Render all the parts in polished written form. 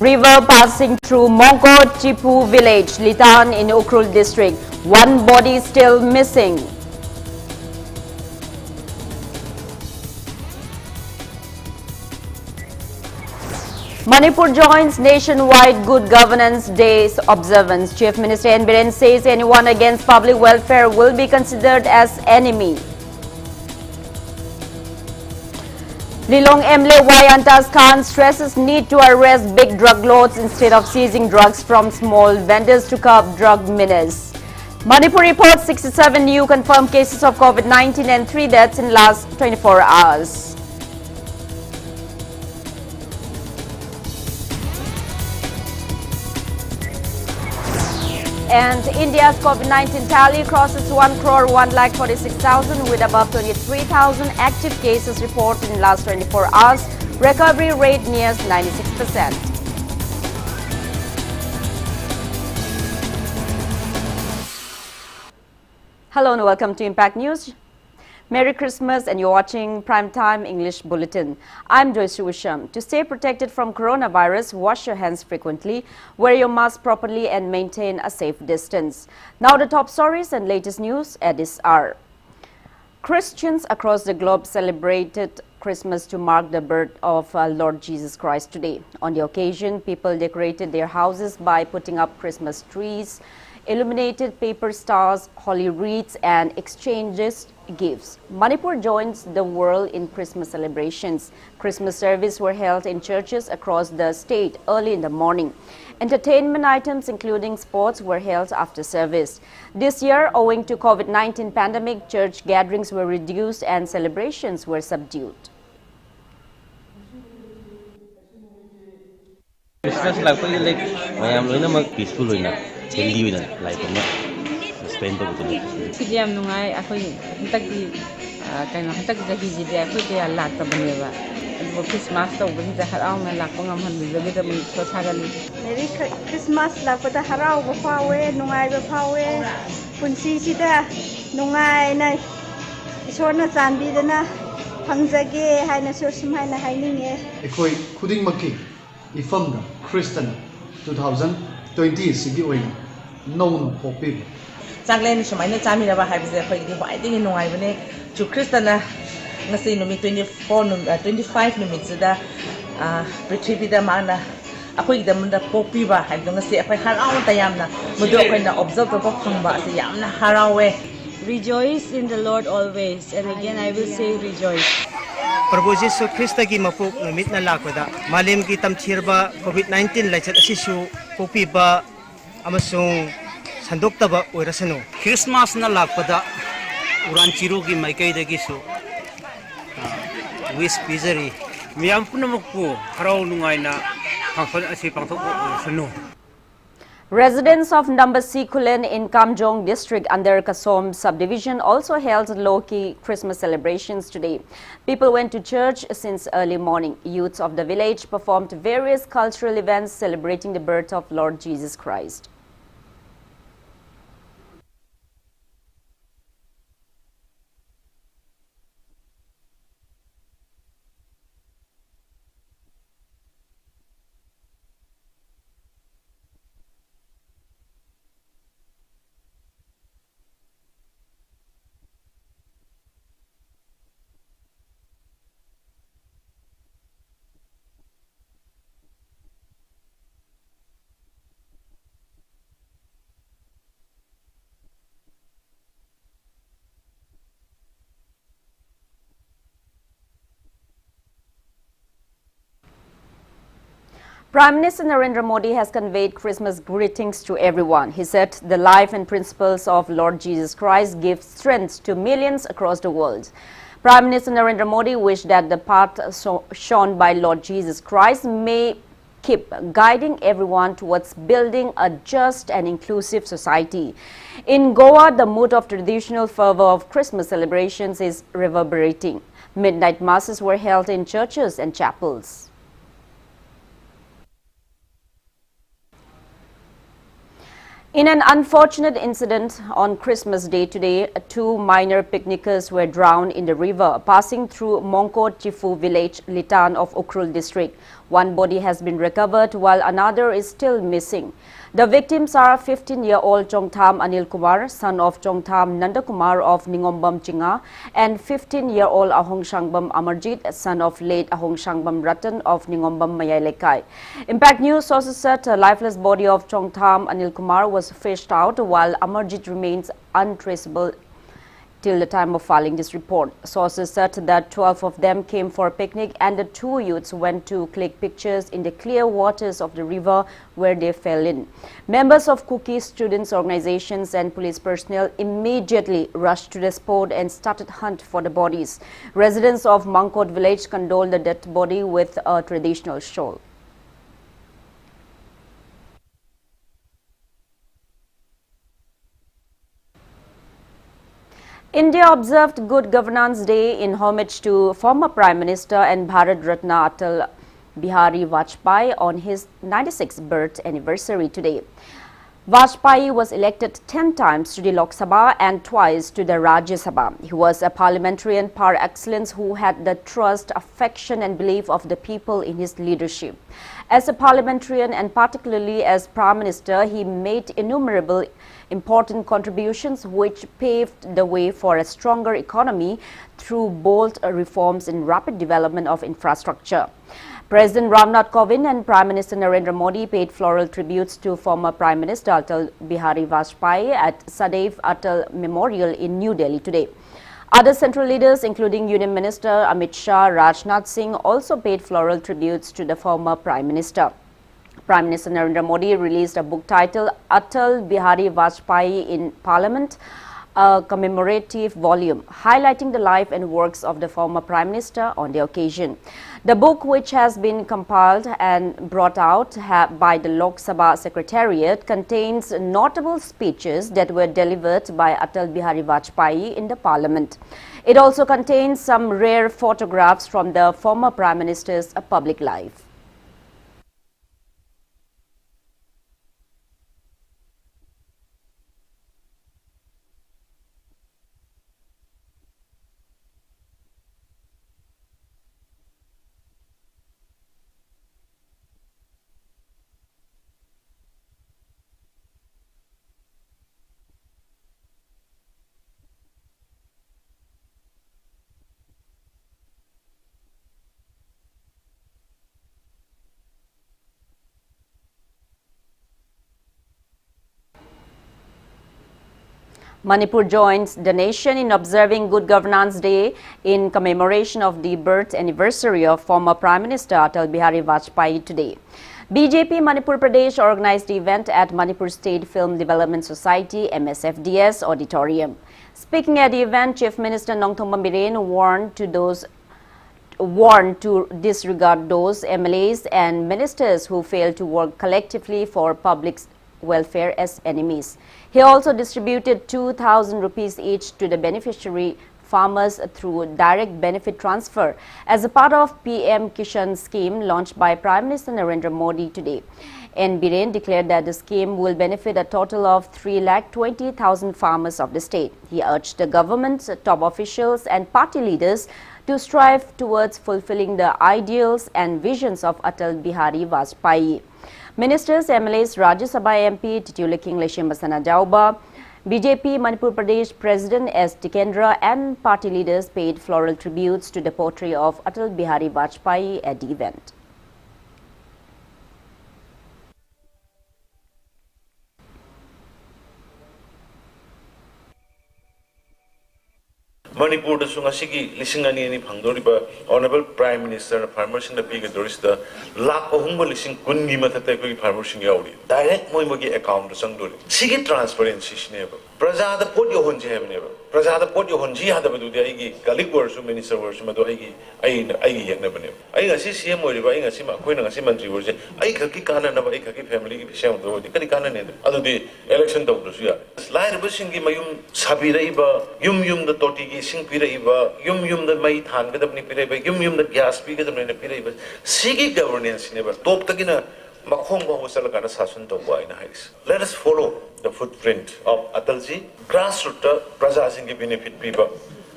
River passing through Mongko Chipu village, Litan in Ukrul district. One body still missing. Manipur joins nationwide Good Governance Day observance. Chief Minister N. Biren says anyone against public welfare will be considered as enemy. Lilong Emle Wayantas Khan stresses need to arrest big drug lords instead of seizing drugs from small vendors to curb drug menace. Manipur reports 67 new confirmed cases of COVID-19 and 3 deaths in last 24 hours. And India's COVID-19 tally crosses 1 crore 1,46,000 with above 23,000 active cases reported in last 24 hours. Recovery rate nears 96%. Hello and welcome to Impact News. Merry Christmas and you're watching Primetime English Bulletin. I'm Joyshree Usham. To stay protected from coronavirus, wash your hands frequently, wear your mask properly and maintain a safe distance. Now the top stories and latest news at this hour. Christians across the globe celebrated Christmas to mark the birth of Lord Jesus Christ today. On the occasion, people decorated their houses by putting up Christmas trees, illuminated paper stars, holly wreaths and exchanges gifts. Manipur joins the world in Christmas celebrations. Christmas services were held in churches across the state early in the morning. Entertainment items including sports were held after service. This year, owing to COVID-19 pandemic, church gatherings were reduced and celebrations were subdued. Christmas like I am peaceful healthy life spend Siyam nungai akoi hantaki kaino hantaki jahi jide akoi te lat ta baneba abo Christmas to bani da harau na lakko ngam han biloge da mi so sagali Merry Christmas lakko harau ba fawe nungai ba fawe punsi sida nungai na isona chanbi dana pangjage haina so sim haina haininge ekoi khuding makki ifam da Christian 2020 sigi oina no popi Changlen sumaina chamina ba haibse khoi di wai ding nungai bane chu Christana ngasi numi 25 minutes da prithvi da mana akoi da munda popi ba haib ngasi apai harau ta yamna mudo khoi na observe ba khangba se yamna harawe. Rejoice in the Lord always, and again I will say rejoice. Prabhu Jesu Christa ki mapuk namit na lakoda malim ki tamthirba COVID-19 laichat asisu popi ba amasung sandokta oirasano Christmas na lakpada uran chiro ki maikai da gisu wish pizari miyam punamukpu harau nungai na pangthon asi pangthok sanu. Residents of Number Sikulen in Kamjong district under Kasom subdivision also held low-key Christmas celebrations today. People went to church since early morning. Youths of the village performed various cultural events celebrating the birth of Lord Jesus Christ. Prime Minister Narendra Modi has conveyed Christmas greetings to everyone. He said the life and principles of Lord Jesus Christ give strength to millions across the world. Prime Minister Narendra Modi wished that the path shown by Lord Jesus Christ may keep guiding everyone towards building a just and inclusive society. In Goa, the mood of traditional fervor of Christmas celebrations is reverberating. Midnight masses were held in churches and chapels. In an unfortunate incident on Christmas Day today, 2 minor picnickers were drowned in the river passing through Mongkot Chifu village, Litan of Ukhrul district. One body has been recovered while another is still missing. The victims are 15-year-old Chongtham Anil Kumar, son of Chongtham Nanda Kumar of Ningombam Chinga, and 15-year-old Ahong Shangbam Amarjit, son of late Ahong Shangbam Ratan of Ningombam Mayailekai. Impact News sources said a lifeless body of Chongtham Anil Kumar was fished out while Amarjit remains untraceable till the time of filing this report. Sources said that 12 of them came for a picnic and the 2 youths went to click pictures in the clear waters of the river where they fell in. Members of Cookie students organizations and police personnel immediately rushed to the spot and started hunt for the bodies. Residents of Mangkot village condoled the dead body with a traditional shawl. India observed Good Governance Day in homage to former Prime Minister and Bharat Ratna Atal Bihari Vajpayee on his 96th birth anniversary today. Vajpayee was elected 10 times to the Lok Sabha and twice to the Rajya Sabha. He was a parliamentarian par excellence who had the trust, affection and belief of the people in his leadership. As a parliamentarian and particularly as Prime Minister, he made innumerable important contributions which paved the way for a stronger economy through bold reforms in rapid development of infrastructure. President Ramnath Kovind and Prime Minister Narendra Modi paid floral tributes to former Prime Minister Atal Bihari Vajpayee at Sadaiv Atal Memorial in New Delhi today. Other central leaders, including Union Minister Amit Shah, Rajnath Singh, also paid floral tributes to the former Prime Minister. Prime Minister Narendra Modi released a book titled Atal Bihari Vajpayee in Parliament, a commemorative volume highlighting the life and works of the former Prime Minister on the occasion. The book, which has been compiled and brought out by the Lok Sabha Secretariat, contains notable speeches that were delivered by Atal Bihari Vajpayee in the Parliament. It also contains some rare photographs from the former Prime Minister's public life. Manipur joins the nation in observing Good Governance Day in commemoration of the birth anniversary of former Prime Minister Atal Bihari Vajpayee today. BJP Manipur Pradesh organized the event at Manipur State Film Development Society MSFDS Auditorium. Speaking at the event, Chief Minister Nongthongpam Biren warned to disregard those MLAs and ministers who fail to work collectively for public welfare as enemies. He also distributed 2,000 rupees each to the beneficiary farmers through direct benefit transfer as a part of PM Kishan scheme launched by Prime Minister Narendra Modi today. N. Biren declared that the scheme will benefit a total of 3,20,000 farmers of the state. He urged the government, top officials and party leaders to strive towards fulfilling the ideals and visions of Atal Bihari Vajpayee. Ministers, MLAs, Rajya Sabha MP Titula King Leshembasana Jauba, BJP Manipur Pradesh President S. Tikendra and party leaders paid floral tributes to the portrait of Atal Bihari Vajpayee at the event. Manipur da sunga sigi lising ani phangdoriba honorable prime minister farmers in the big dorista lakh ahumba lising kungi mathate ko farmers sing yauri direct moi mogi account sangdori sigi transparency sneba praja da pot yo honje hebneba praja da pot yo honji hada badu de ai colleague versu minister versu madu ai yekna bane ai ngasi cm oriba ai ngasi ma koina ngasi mantri verse ai khaki kana na ai khaki family ki bisam do di kani kana ne adu di election do su ya lair busingi mayum sabiraiba yum da toti gi sing piraiba yum da mai than ga dabni piraiba yum da gas pi ga dabni piraiba sigi governance ne ba top takina makhong ba husal kana sasun to ba ina hais. Let us follow the footprint of Atalji. Grassroots praja sing ki benefit piba.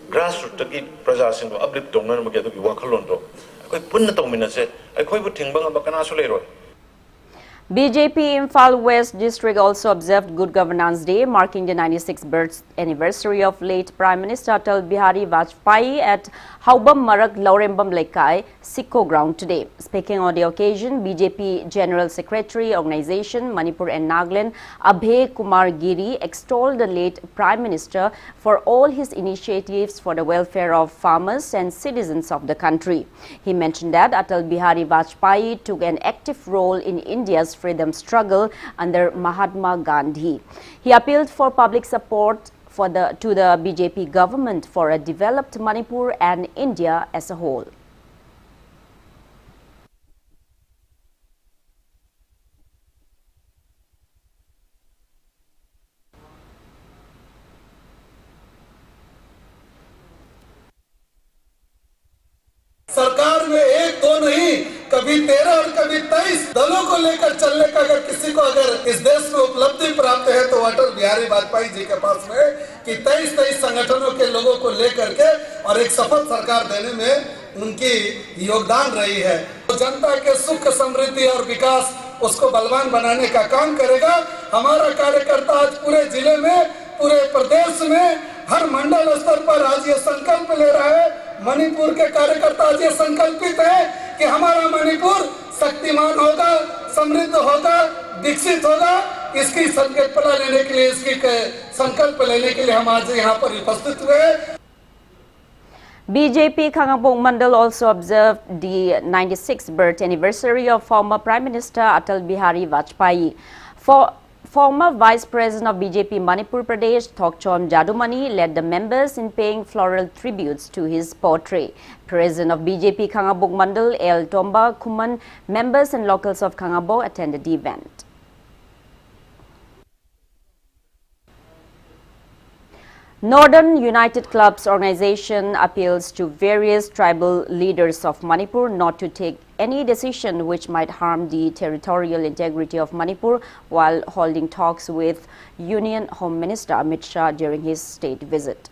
Grassroots ki praja sing ko uplift dongna ma ge to ki wakhalon to. Koi punna to minase ai khoi bu thingbang ba kana so leiroi. BJP Imphal West District also observed Good Governance Day, marking the 96th birth anniversary of late Prime Minister Atal Bihari Vajpayee at Haubam Marak Laurembam Lekai, Sikko ground today. Speaking on the occasion, BJP General Secretary, Organization, Manipur and Nagaland, Abhay Kumar Giri extolled the late Prime Minister for all his initiatives for the welfare of farmers and citizens of the country. He mentioned that Atal Bihari Vajpayee took an active role in India's freedom struggle under Mahatma Gandhi. He appealed for public support to the BJP government for a developed Manipur and India as a whole. सरकार में एक दो नहीं, कभी 13 और कभी 23 दलों को लेकर चलने का अगर किसी को अगर इस देश में उपलब्धि प्राप्त है तो अटल बिहारी वाजपेयी जी के पास में कि 23 संगठनों के लोगों को लेकर के और एक सफल सरकार देने में उनकी योगदान रही है। तो जनता के सुख समृद्धि और विकास उसको बलवान बनाने का काम करेगा। हमारा कार्यकर्ता आज पूरे जिले में, पूरे प्रदेश में, हर मंडल स्तर पर आज ये संकल्प ले रहा है। मणिपुर के कार्यकर्ता आज ये संकल्पित है कि हमारा मणिपुर शक्तिमान होगा, समृद्ध होगा, विकसित होगा। इसकी संकल्पना लेने के लिए, इसकी संकल्प लेने के लिए हम आज यहाँ पर उपस्थित हुए हैं। BJP Khangabong Mandal also observed the 96th birth anniversary of former Prime Minister Atal Bihari Vajpayee. Former Vice President of BJP Manipur Pradesh, Thokchon Jadumani, led the members in paying floral tributes to his portrait. President of BJP Khangabong Mandal, L. Tomba Kuman, members and locals of Khangabo attended the event. Northern United Clubs organization appeals to various tribal leaders of Manipur not to take any decision which might harm the territorial integrity of Manipur while holding talks with Union Home Minister Amit Shah during his state visit.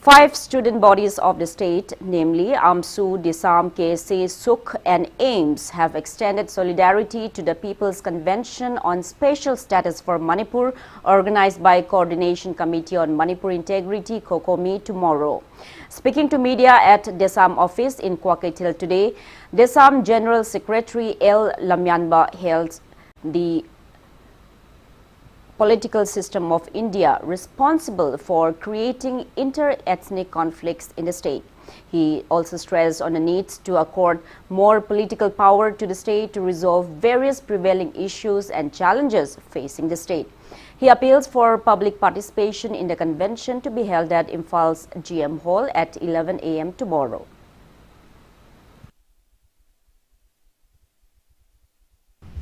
5 student bodies of the state, namely AMSU, Disam, KSA, Sukh and AIMS, have extended solidarity to the People's Convention on Special Status for Manipur, organized by Coordination Committee on Manipur Integrity, COCOMI, tomorrow. Speaking to media at Desam office in Kwaketil today, Desam General Secretary L. Lamyanba hailed the political system of India responsible for creating inter-ethnic conflicts in the state. He also stressed on the need to accord more political power to the state to resolve various prevailing issues and challenges facing the state. He appeals for public participation in the convention to be held at Imphal's GM Hall at 11 a.m. tomorrow.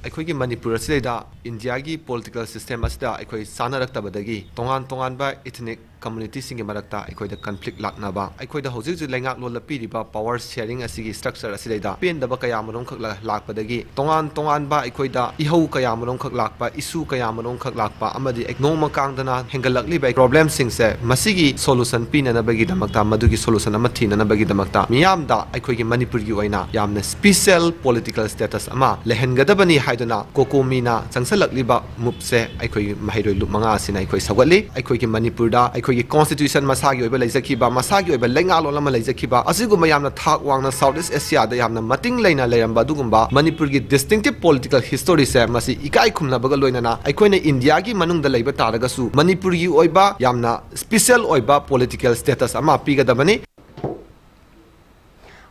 ꯑꯩꯈꯣꯏꯒꯤ ꯃꯅꯤꯄꯨꯔ ꯑꯁꯤꯗ ꯏꯟꯗꯤꯌꯥꯒꯤ political system ꯑꯁꯤꯗ ꯑꯩꯈꯣꯏ ꯆꯥꯅꯔꯛꯇꯕꯗꯒꯤ ꯇꯣꯉꯥꯟꯕ ethnic community-ꯁꯤꯡꯒꯤ ꯃꯔꯛꯇ ꯑꯩꯈꯣꯏꯗ conflict ꯂꯥꯛꯅꯕ ꯑꯩꯈꯣꯏꯗ ꯍꯧꯖꯤꯛ ꯂꯩꯉꯥꯛꯂꯣꯟꯗ ꯄꯤꯔꯤꯕ power sharing ꯑꯁꯤꯒꯤ structure ꯑꯁꯤꯗ ꯄꯦꯟꯗꯕ ꯀꯌꯥꯃꯔꯨꯝ ꯈꯛ ꯂꯥꯛꯄꯗꯒꯤ ꯇꯣꯉꯥꯟꯕ ꯑꯩꯈꯣꯏꯗ ꯏꯍꯧ ꯀꯌꯥꯃꯔꯨꯝ ꯈꯛ ꯂꯥꯛꯄ issue ꯀꯌꯥꯃꯔꯨꯝ ꯈꯛ ꯂꯥꯛꯄ ꯑꯃꯗꯤ ꯅꯣꯡꯃ ꯀꯥꯡꯗꯅ ꯍꯦꯟꯒꯠꯂꯛꯂꯤꯕ problem-ꯁꯤꯡꯁꯦ ꯃꯁꯤꯒꯤ solution ꯄꯤꯅꯅꯕꯒꯤꯗꯃꯛꯇ ꯃꯗꯨꯒꯤ solution ꯑꯃ ꯊꯤꯅꯅꯕꯒꯤꯗꯃꯛꯇ ꯃꯤꯌꯥꯝꯗ ꯑꯩꯈꯣꯏꯒꯤ ꯃꯅꯤꯄꯨꯔꯒꯤ ꯑꯣꯏꯅ ꯌꯥꯝꯅ special political status ꯑꯃ ꯂꯩꯍꯟꯒꯗꯕꯅꯤ ꯍꯥꯏꯗꯨꯅ ꯀꯣꯀꯣꯃꯤꯅ ꯆꯪꯁꯜꯂꯛꯂꯤꯕ ꯃꯨꯞꯁꯦ ꯑꯩꯈꯣꯏꯒꯤ ꯃꯍꯩꯔꯣꯏ ꯂꯨꯞ ꯃꯉꯥ ꯑꯁꯤꯅ ꯑꯩꯈꯣꯏ ꯁꯧꯒꯠꯂꯤ ꯑꯩꯈꯣꯏꯒꯤ ꯃꯅꯤꯄꯨꯔꯗ ꯑꯩꯈꯣꯏꯒꯤ constitution masagi oiba leizakhiba masagi oiba lengalol ama leizakhiba asiguma yamna thak wangna Southeast Asia da yamna mating leina leiramba dugumba Manipur gi distinctive political history se masi ikai khumna baga loinana aikoina India gi manungda leiba taragasu Manipur gi oiba yamna special oiba political status ama pigadabani.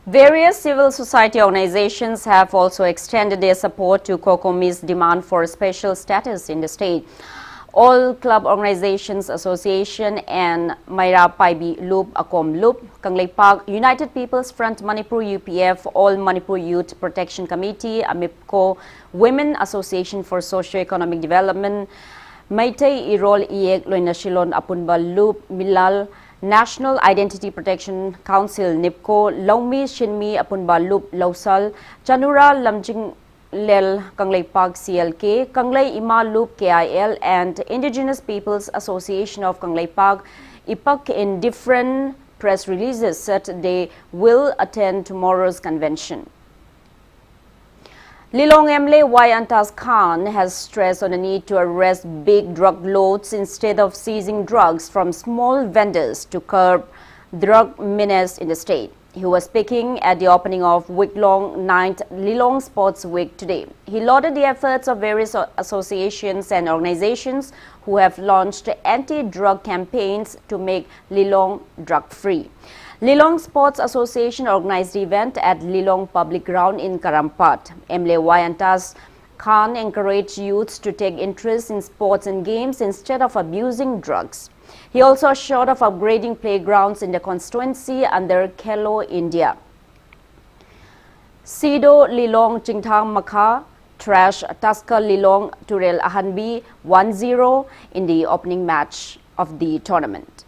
Various civil society organizations have also extended their support to COCOMI's demand for special status in the state. All Club Organizations Association and Maira Paibi Loop, Akom Loop, Kanglei Park, United People's Front Manipur UPF, All Manipur Youth Protection Committee, AMIPCO, Women Association for Socio-Economic Development, Maitei Irol Iek Loinashilon Apunba Loop, Milal, National Identity Protection Council, NIPCO, Laumi Shinmi Apunba Loop, Lausal, Chanura Lamjing Lel Kanglei Park CLK, Kanglei Ima Loop KIL and Indigenous Peoples Association of Kanglei Park IPAC in different press releases said they will attend tomorrow's convention. Lilong MLA Y. Antas Khan has stressed on the need to arrest big drug lords instead of seizing drugs from small vendors to curb drug menace in the state. He was speaking at the opening of week-long 9th Lilong Sports Week today. He lauded the efforts of various associations and organizations who have launched anti-drug campaigns to make Lilong drug-free. Lilong Sports Association organized the event at Lilong Public Ground in Karampat. MLA Y. Antas Khan encouraged youths to take interest in sports and games instead of abusing drugs. He also assured of upgrading playgrounds in the constituency under Khelo India. Sido Lilong Chingthang Makha trash Tasker Lilong Turel Ahanbi 1-0 in the opening match of the tournament.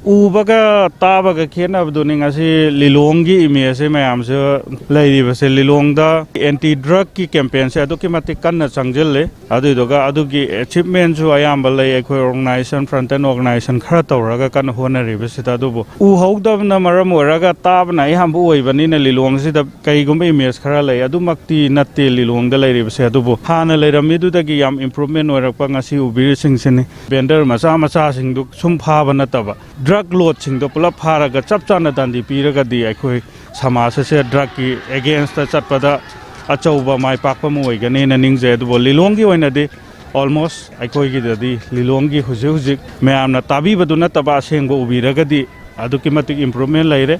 Ubaga tabaga khenabduni ngasi Lilonggi image mayam se lairiba se Lilongda anti drug ki campaign se aduki matik kanna changjelle aduidoga adugi achievement su ayamba lai ekhoi organization front end organization khara tawraga kan honariba se adubu u hogdabna maram oraga tabna ihambu oibani na Lilong se da kaigumba image khara lai adumakti natte Lilongda lairiba se adubu hana lairami dudagi yam improvement oirakpa ngasi ubiri singsini vendor macha macha singdu sum phaba nataba drug lord sing do pula pharaga chapchana dandi piraga di ekhoi samaj se drug ki against the chatpada achauba mai pakpa mu oigani na ningje du Lilonggi oina de almost ekhoi gi dadi Lilonggi hujik mayamna tabi baduna taba sengbo ubiraga di aduki matik improvement laire.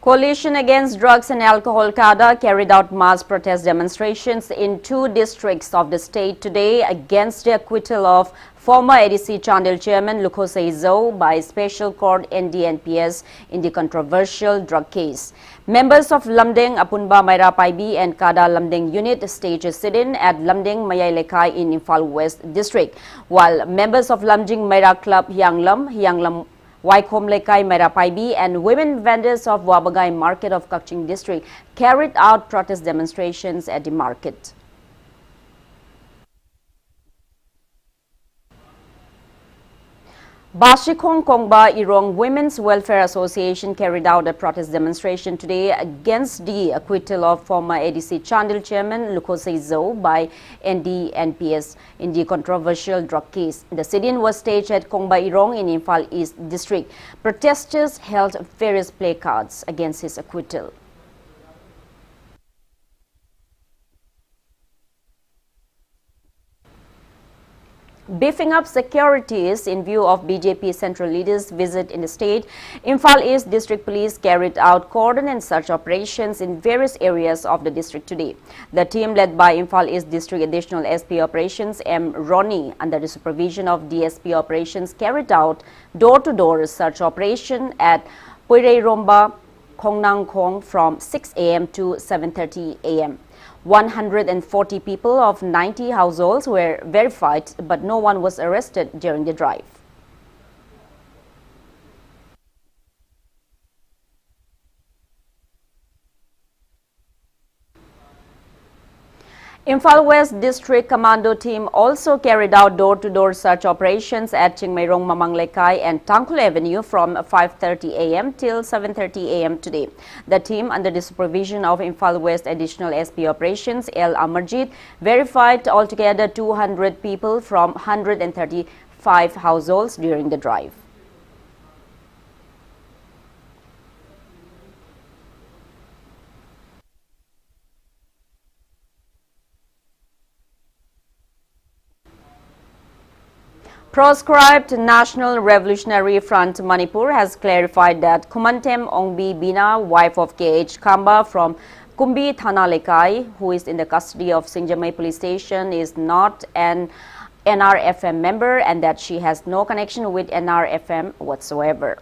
Coalition Against Drugs and Alcohol CADA carried out mass protest demonstrations in 2 districts of the state today against the acquittal of former ADC Chandil chairman Lukhosei Zhou by Special Court NDNPS in the controversial drug case. Members of Lamdeng Apunba Maira Paibi and CADA Lamdeng unit staged a sit-in at Lamdeng Mayai Lekai in Imphal West district, while members of Lamjing Maira Club Hyanglam Waikhom Lekai Maira Paibi and women vendors of Wabagai Market of Kakching district carried out protest demonstrations at the market. Bashikong Kongba Irong Women's Welfare Association carried out a protest demonstration today against the acquittal of former ADC Chandil chairman Lukhosei Zhou by NDNPS in the controversial drug case. The sit-in was staged at Kongba Irong in Imphal East district. Protesters held various placards against his acquittal. Beefing up securities in view of BJP central leaders' visit in the state, Imphal East District Police carried out cordon and search operations in various areas of the district today. The team led by Imphal East District Additional SP Operations M. Ronnie under the supervision of DSP Operations carried out door-to-door search operation at Puirei Romba, Kongnang Kong from 6 a.m. to 7:30 a.m. 140 people of 90 households were verified, but no one was arrested during the drive. Imphal West District Commando Team also carried out door-to-door search operations at Chingmairong Mamang Lekai and Tangkul Avenue from 5:30 a.m. till 7:30 a.m. today. The team, under the supervision of Imphal West Additional SP Operations L. Amarjit, verified altogether 200 people from 135 households during the drive. Proscribed National Revolutionary Front Manipur has clarified that Kumantem Ongbi Bina, wife of K.H. Kamba from Kumbi Thana Lekai, who is in the custody of Singjamai Police Station, is not an NRFM member and that she has no connection with NRFM whatsoever.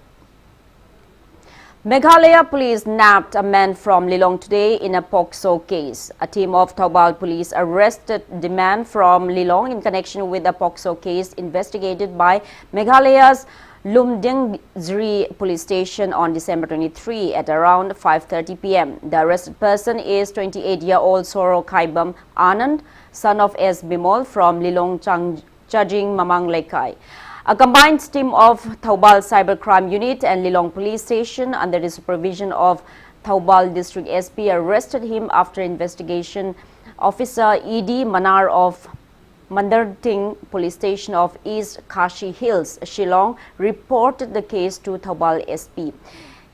Meghalaya police nabbed a man from Lilong today in a POCSO case. A team of Taubal police arrested the man from Lilong in connection with a POCSO case investigated by Meghalaya's Lumdingzri police station on December 23 at around 5:30 p.m. The arrested person is 28-year-old Soro Kaibam Anand, son of S. Bimol from Lilong Chajing Mamang Lekai. A combined team of Taubal Cybercrime Unit and Lilong Police Station under the supervision of Taubal District SP arrested him after investigation officer E.D. Manar of Mandarting Police Station of East Kashi Hills, Shillong, reported the case to Taubal SP.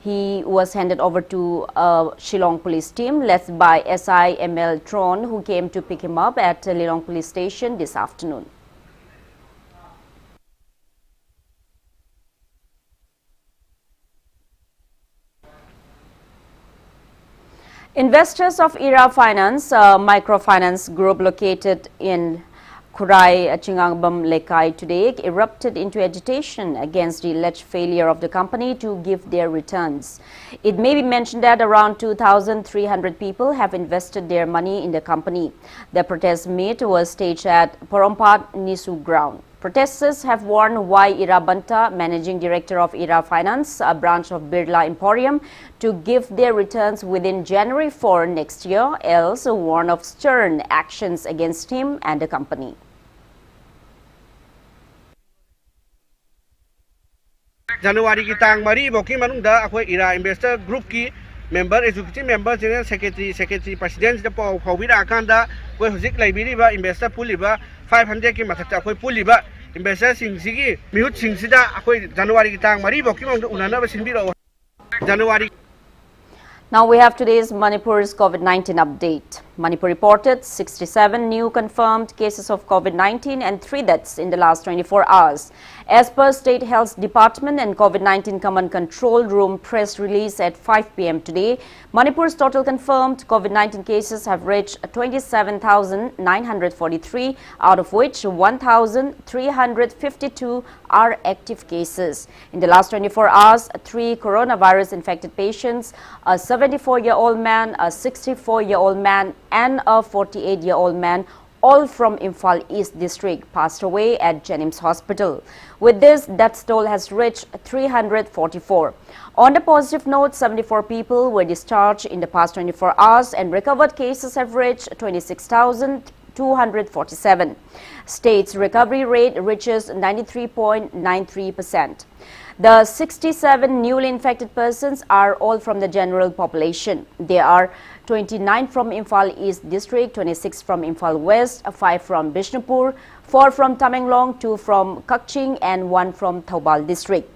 He was handed over to a Shillong police team led by SI ML Tron, who came to pick him up at Lilong Police Station this afternoon. Investors of IRA Finance, a microfinance group located in Kurai, Chingangbam Lekai today, erupted into agitation against the alleged failure of the company to give their returns. It may be mentioned that around 2,300 people have invested their money in the company. The protest meet was staged at Porompat Nisu ground. Protesters have warned Y. Ira Banta, Managing Director of IRA Finance, a branch of Birla Emporium, to give their returns within January 4 next year, else warn of stern actions against him and the company. January ki tang mari boki manungda akhoi IRA investor group ki member executive member general secretary president da paw phawira akanda koi hojik laibiri ba investor puliba 500 ki mathakta akhoi puliba investor sing sigi mihut sing sida akhoi January ki tang mari boki manungda unana ba sinbiro January. Now we have today's Manipur's COVID-19 update. Manipur reported 67 new confirmed cases of COVID-19 and 3 deaths in the last 24 hours. As per State Health Department and COVID-19 Command Control Room press release at 5 p.m. today, Manipur's total confirmed COVID-19 cases have reached 27,943, out of which 1,352 are active cases. In the last 24 hours, 3 coronavirus infected patients, a 74-year-old man, a 64-year-old man, and a 48-year-old man, all from Imphal East District, passed away at Jenims Hospital. With this, death toll has reached 344. On the positive note, 74 people were discharged in the past 24 hours and recovered cases have reached 26,247. State's recovery rate reaches 93.93%. The 67 newly infected persons are all from the general population. There are 29 from Imphal East District, 26 from Imphal West, 5 from Bishnupur, 4 from Tamenglong, 2 from Kakching, and 1 from Taubal District.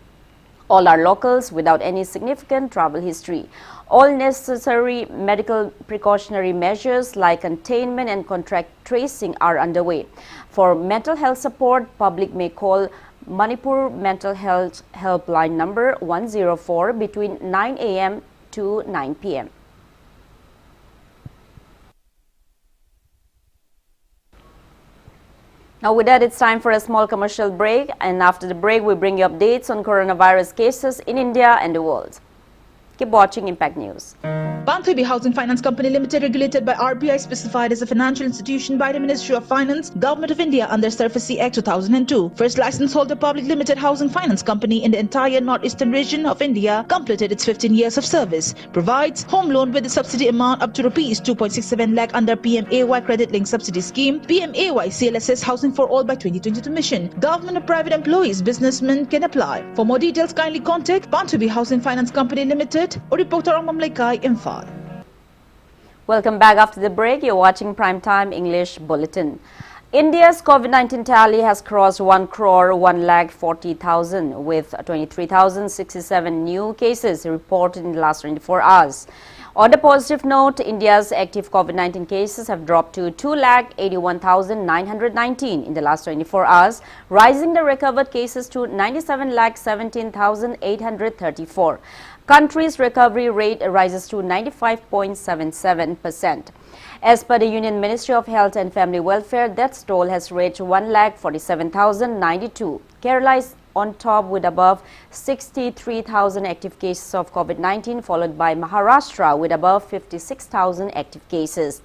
All are locals without any significant travel history. All necessary medical precautionary measures like containment and contact tracing are underway. For mental health support, public may call Manipur Mental Health Helpline number 104 between 9 a.m. to 9 p.m. Now with that, it's time for a small commercial break, and after the break we bring you updates on coronavirus cases in India and the world. Keep watching Impact News. Panthubi Housing Finance Company Limited, regulated by RBI, specified as a financial institution by the Ministry of Finance, Government of India under SURFACE Act 2002. First license holder public limited housing finance company in the entire northeastern region of India, completed its 15 years of service. Provides home loan with the subsidy amount up to Rs 2.67 lakh under PMAY Credit Link Subsidy Scheme, PMAY CLSS Housing for All by 2022 mission. Government or private employees, businessmen can apply. For more details, kindly contact Panthubi Housing Finance Company Limited or reporter Mamlekai Imphal. Welcome back after the break. You're watching Primetime English Bulletin. India's COVID-19 tally has crossed 1,140,000 with 23,067 new cases reported in the last 24 hours. On a positive note, India's active COVID-19 cases have dropped to 2,81,919 in the last 24 hours, rising the recovered cases to 97,17,834. Country's recovery rate rises to 95.77%. As per the Union Ministry of Health and Family Welfare, death toll has reached 1,47,092. Kerala's on top with above 63,000 active cases of COVID-19, followed by Maharashtra with above 56,000 active cases.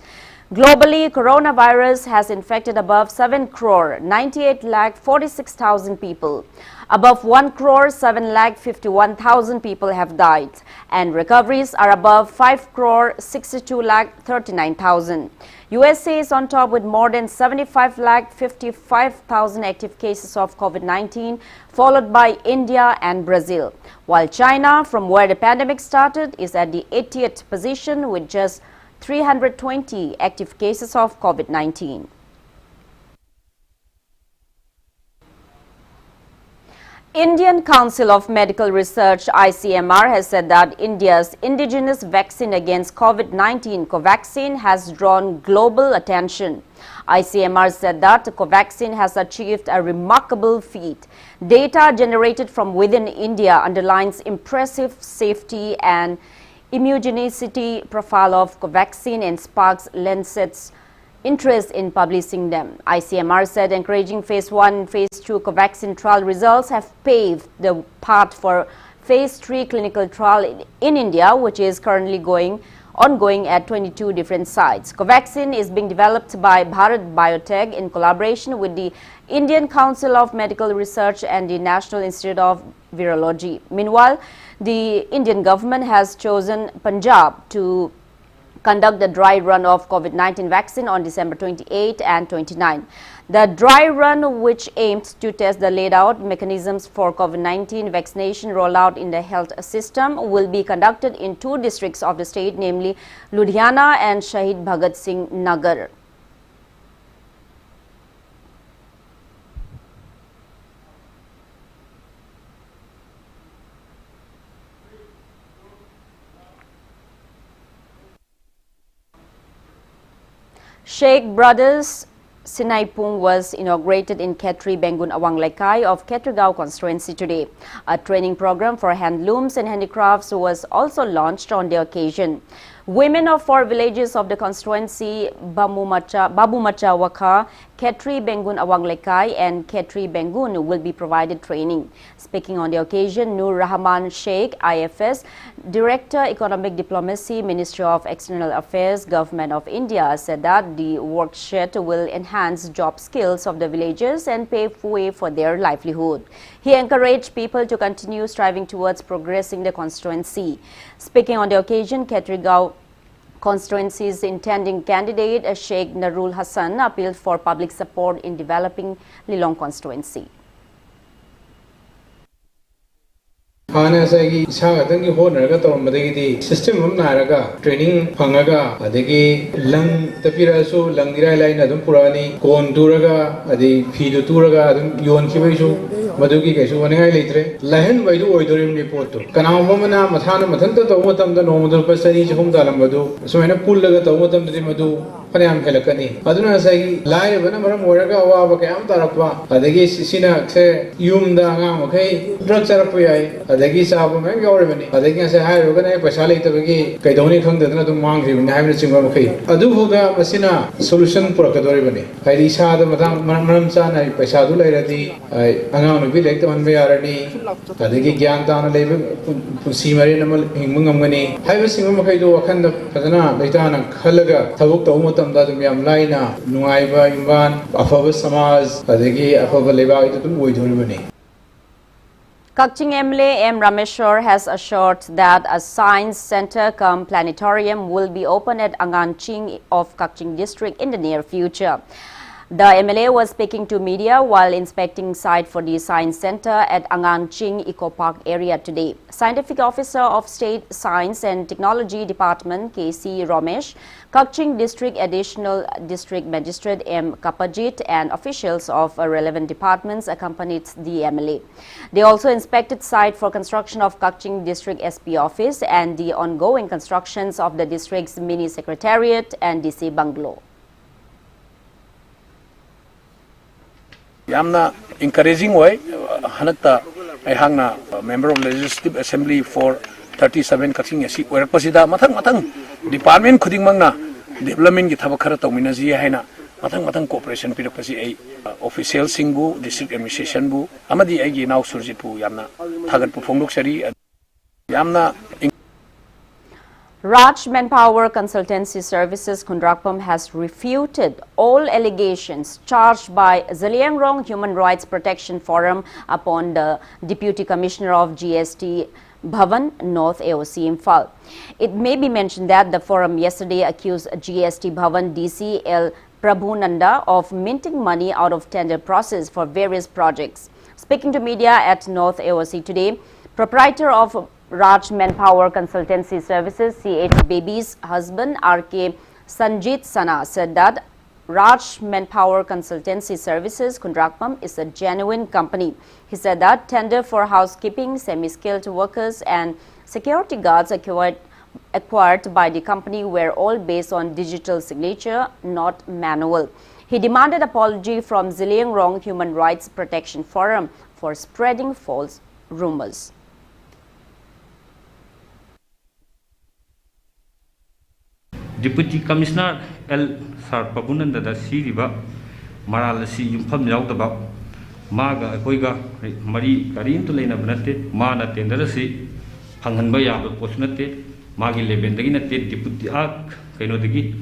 Globally, coronavirus has infected above 7 crore 98 lakh 46,000 people. Above 1 crore 7 lakh 51,000 people have died, and recoveries are above 5 crore 62 lakh 39,000. USA is on top with more than 75 lakh 55,000 active cases of COVID-19, followed by India and Brazil, while China, from where the pandemic started, is at the 80th position with just 320 active cases of COVID-19. Indian Council of Medical Research (ICMR) has said that India's indigenous vaccine against COVID-19, Covaxin, has drawn global attention. ICMR said that Covaxin has achieved a remarkable feat. Data generated from within India underlines impressive safety and immunogenicity profile of Covaxin and sparks Lancet's interest in publishing them. ICMR said encouraging phase 1 and phase 2 Covaxin trial results have paved the path for phase 3 clinical trial in India, which is currently ongoing at 22 different sites. Covaxin is being developed by Bharat Biotech in collaboration with the Indian Council of Medical Research and the National Institute of Virology. Meanwhile, the Indian government has chosen Punjab to conduct the dry run of COVID-19 vaccine on December 28 and 29. The dry run, which aims to test the laid out mechanisms for COVID-19 vaccination rollout in the health system, will be conducted in 2 districts of the state, namely Ludhiana and Shahid Bhagat Singh Nagar. Sheikh Brothers Sinaipung was inaugurated in Khetri Bengun Awang Laikai of Khetrigao constituency today. A training program for handlooms and handicrafts was also launched on the occasion. Women of 4 villages of the constituency, Babu Macha Wakha, Khetri Bengun Awang Laikai and Khetri Bengun, will be provided training. Speaking on the occasion, Nur Rahman Sheikh, IFS, Director Economic Diplomacy, Ministry of External Affairs, Government of India, said that the workshed will enhance job skills of the villagers and pave way for their livelihood. He encouraged people to continue striving towards progressing the constituency. Speaking on the occasion, Khetrigao constituency's intending candidate Sheikh Narul Hassan appealed for public support in developing Lilong constituency. System training Pangaga, Adegi, Lang Tapirasu, Langira line Adam Purani, Kon Duraga, Adi Fidu Turaga, Yon Kivishu, Maduki Kesu, Litre, Lahan by the Oidurim report. Kanamana, Matana Matanta, Tomatam, the normal person, home Dalamadu, so when a pull the Tomatam de Madu. Panam Helakani. Aduna say, Lai, when I'm Moraga, Wabakam Tarapa, Adegi Sina, Yum Dangam, okay, drugs are Pui, Adegi Sabu, Mango, Adegi say, Hi, we're going to Pasali Tabaki, Kaidoni from the Mangi, and I'm a single okay. Aduga Masina, solution for Kadoribani. Haidisha, the Madame Manamsan, Pasadu Lady, Angan, we like the one way already, Adegi Gyantan, Pusimari, Himungani, have a single Makaido, Wakanda, Padana, Betana, Kalaga, Tabuk Tomotam. Laina, Nuaiba, Imban, Afaba Samaz, Adegi, Afaba Leva, it would be. Kakching MLA M. Rameshwar has assured that a science center cum planetarium will be open at Anganching of Kakching district in the near future. The MLA was speaking to media while inspecting site for the Science Center at Anganching Eco Park area today. Scientific Officer of State Science and Technology Department KC Ramesh, Kakching District Additional District Magistrate M. Kapajit and officials of relevant departments accompanied the MLA. They also inspected site for construction of Kakching District SP Office and the ongoing constructions of the district's mini secretariat and DC bungalow. Yamna encouraging way, Hanata, I member of Legislative Assembly for 37 Kakching seat where Pasida Matang Department Kudimanga, development Gitabakara Minazi Hena, matang cooperation pirakpasi ai official singbu district administration bu amadi ai gi naw surjit bu yamna thagat pu phonglok sari yamna Raj Manpower Consultancy Services Kundrakpam has refuted all allegations charged by Zaliangrong Human Rights Protection Forum upon the Deputy Commissioner of GST Bhavan, North AOC Imphal. It may be mentioned that the forum yesterday accused GST Bhavan DC L. Prabhunanda of minting money out of tender process for various projects. Speaking to media at North AOC today, proprietor of Raj Manpower Consultancy Services, CH Baby's husband, RK Sanjit Sana, said that Raj Manpower Consultancy Services, Kundrakpam, is a genuine company. He said that tender for housekeeping, semi-skilled workers and security guards acquired by the company were all based on digital signature, not manual. He demanded apology from Zaliangrong Human Rights Protection Forum for spreading false rumors. Deputy Commissioner L. Sar Pabunanda da Siriba Maralasi Yumpham Yaudaba Maga Koiga Marie Karim to Lena Benate, Mana Tenderasi, Panganbaya Posnate, Magi Lebendagina Deputy Ak, Kenodigi,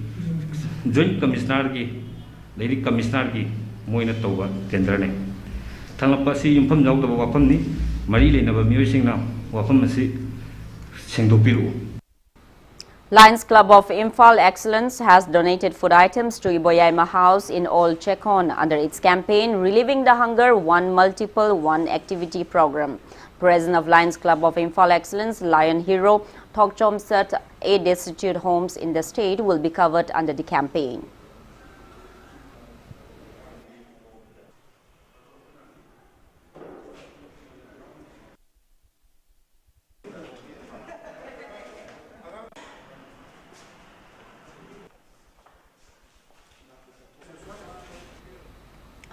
Joint Commissioner, Lady Commissioner, Moina Toba, Tenderane. Tanapasi Yumpham Yaudaba Wapamni, Marie Lena Musing now, Wapamasi, Sendopiru. Lions Club of Imphal Excellence has donated food items to Iboyaima House in Old Chekon under its campaign Relieving the Hunger One Multiple One Activity Program. President of Lions Club of Imphal Excellence, Lion Hero Thokchom said 8 destitute homes in the state will be covered under the campaign.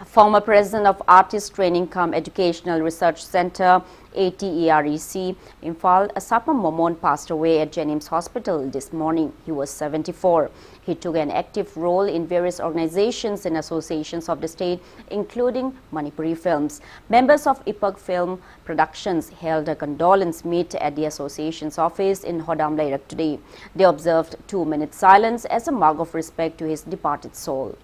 Former president of Artist Training Cum Educational Research Center, ATEREC, Imphal, Sapam Momon, passed away at Jennings Hospital this morning. He was 74. He took an active role in various organizations and associations of the state, including Manipuri Films. Members of Ipak Film Productions held a condolence meet at the association's office in Hodam Lairak today. They observed 2-minute silence as a mark of respect to his departed soul.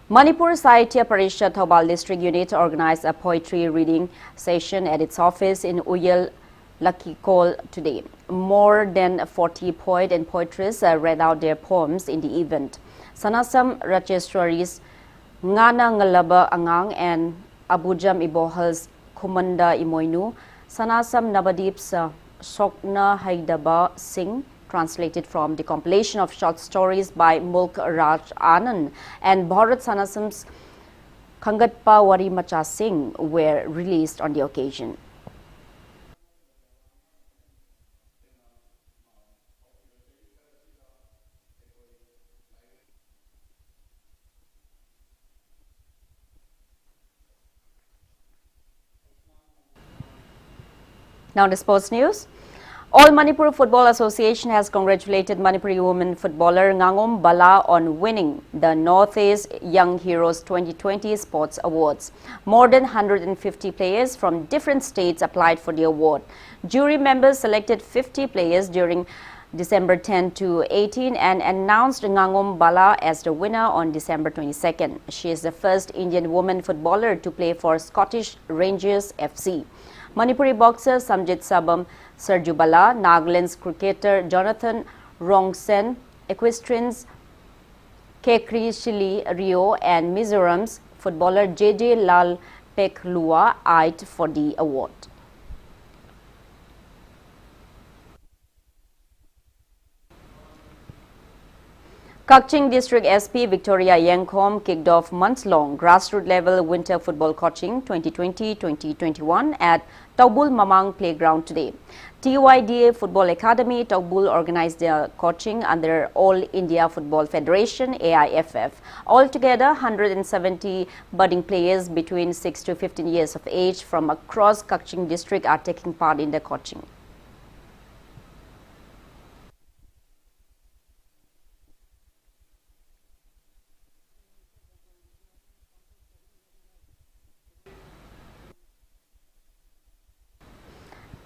Manipur Sahitya Parishad Thobal District Unit organized a poetry reading session at its office in Uyal Lakikol today. More than 40 poets and poetresses read out their poems in the event. Sanasam Racheshwaris, Ngana Ngalaba Angang and Abujam Ibohal's Kumanda Imoinu, Sanasam Nabadip's Sokna Haidaba Singh, translated from the compilation of short stories by Mulk Raj Anand and Bharat Sanasam's Kangatpa Wari Macha Singh, were released on the occasion. Now the sports news. All Manipur Football Association has congratulated Manipuri women footballer Ngangom Bala on winning the Northeast Young Heroes 2020 Sports Awards. More than 150 players from different states applied for the award. Jury members selected 50 players during December 10 to 18 and announced Ngangom Bala as the winner on December 22nd. She is the first Indian woman footballer to play for Scottish Rangers FC. Manipuri boxer Samjit Sabam Serju Bala, Nagaland's cricketer Jonathan Rongsen, equestrians Kekri Shili Rio and Mizoram's footballer JJ Lal Peklua eyed for the award. Kakching District SP Victoria Yangkom kicked off months-long grassroots level winter football coaching 2020-2021 at Taubul Mamang Playground today. TYDA Football Academy Taubul organized their coaching under All India Football Federation AIFF. Altogether, 170 budding players between 6 to 15 years of age from across Kakching District are taking part in the coaching.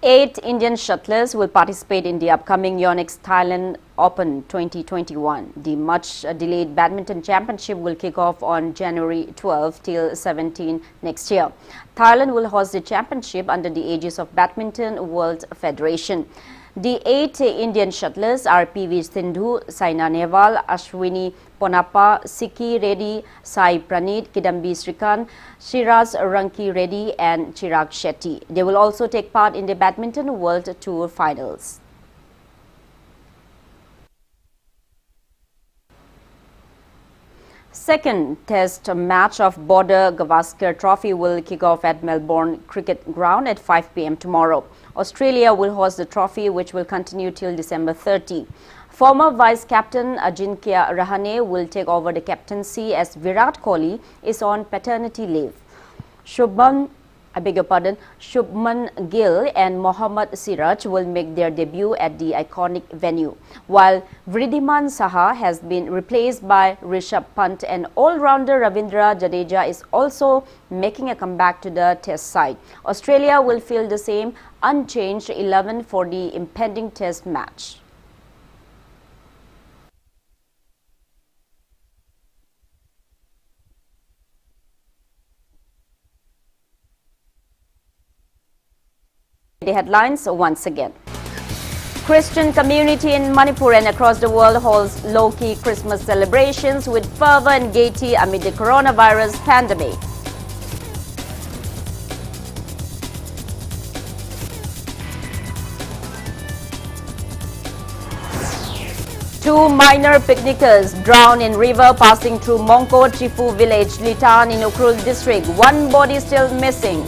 8 Indian shuttlers will participate in the upcoming Yonex Thailand Open 2021. The much-delayed badminton championship will kick off on January 12 till 17 next year. Thailand will host the championship under the aegis of Badminton World Federation. The 8 Indian shuttlers are PV Sindhu, Saina Nehwal, Ashwini Ponappa, Sikki Reddy, Sai Praneeth, Kidambi Srikanth, Shiraz Ranki Reddy and Chirag Shetty. They will also take part in the Badminton World Tour finals. Second test match of Border Gavaskar Trophy will kick off at Melbourne Cricket Ground at 5 p.m. tomorrow. Australia will host the trophy, which will continue till December 30. Former vice-captain Ajinkya Rahane will take over the captaincy as Virat Kohli is on paternity leave. Shubman Gill and Mohammad Siraj will make their debut at the iconic venue, while Vridhiman Saha has been replaced by Rishabh Pant and all-rounder Ravindra Jadeja is also making a comeback to the test side. Australia will field the same unchanged 11 for the impending test match. The headlines once again. Christian community in Manipur and across the world holds low-key Christmas celebrations with fervor and gaiety amid the coronavirus pandemic. Two minor picnickers drowned in river passing through Mongko Chifu village, Litan in Ukrul district. One body still missing.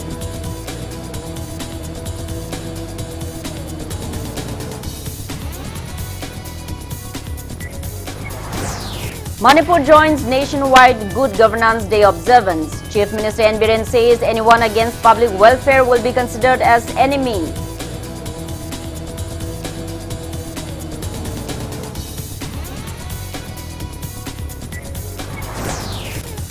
Manipur joins nationwide Good Governance Day observance. Chief Minister N. Biren says anyone against public welfare will be considered as enemy.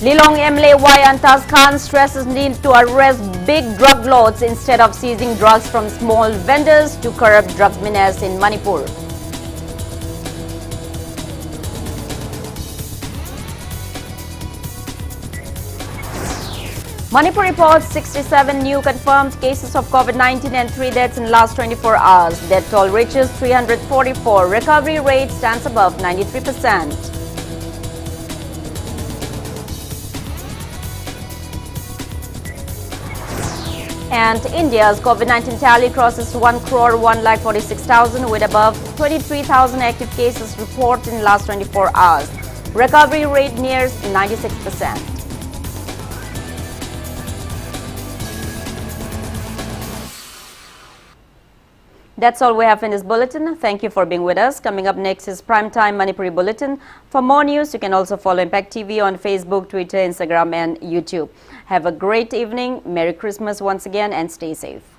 Lilong MLA Y. Antaz Khan stresses need to arrest big drug lords instead of seizing drugs from small vendors to curb drug menace in Manipur. Manipur reports 67 new confirmed cases of COVID-19 and 3 deaths in the last 24 hours. Death toll reaches 344. Recovery rate stands above 93%. And India's COVID-19 tally crosses 1,146,000 with above 23,000 active cases reported in the last 24 hours. Recovery rate nears 96%. That's all we have in this bulletin. Thank you for being with us. Coming up next is Primetime Manipuri Bulletin. For more news, you can also follow Impact TV on Facebook, Twitter, Instagram and YouTube. Have a great evening. Merry Christmas once again and stay safe.